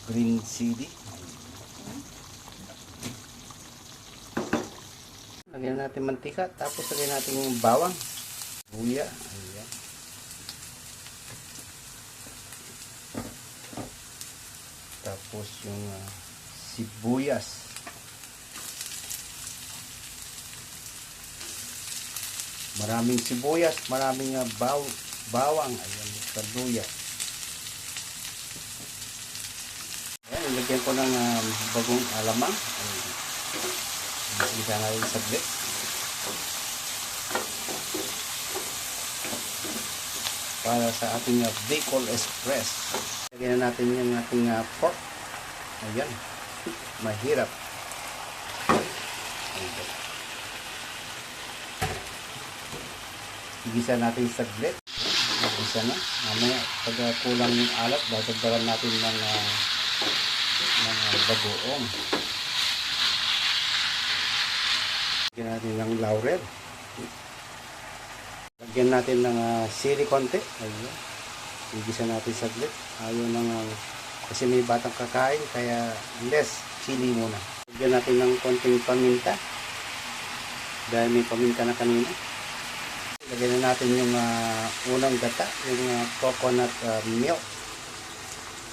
green chili. Lagyan natin mantika, tapos lagyan natin yung bawang, luya. Ayan. Tapos yung sibuyas. Maraming sibuyas, maraming bawang. Ayan, luya. Ayan, ilagyan ko ng bagong alamang. Ayan. Isa na rin saglit. Para sa ating Bicol Express. Lagyan na natin yung ating pork. Ayan. Mahirap. Ayan. Igisa natin saglit. Igisa na. Mamaya, pag kulang yung alat, dadagdagan natin ng bagoong. Lagyan natin ng laurel. Lagyan natin ng sili konti. Ayan. Igisa natin saglit. Ayaw kasi may batang kakain, kaya less chili muna. Lagyan natin ng konting paminta. Dahil may paminta na kanina. Lagyan na natin yung unang gata, yung coconut milk.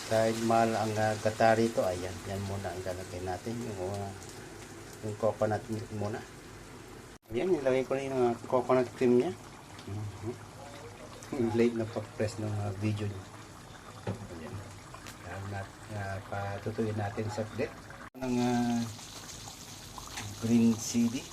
Dahil mahal ang gata rito, ayan, yan muna ang lalagay natin, yung coconut milk muna. Ayan, nilagay ko na yung coconut cream niya. Late na pag-press ng video niya. Ayan. Patutuin natin sa plate ng green chili.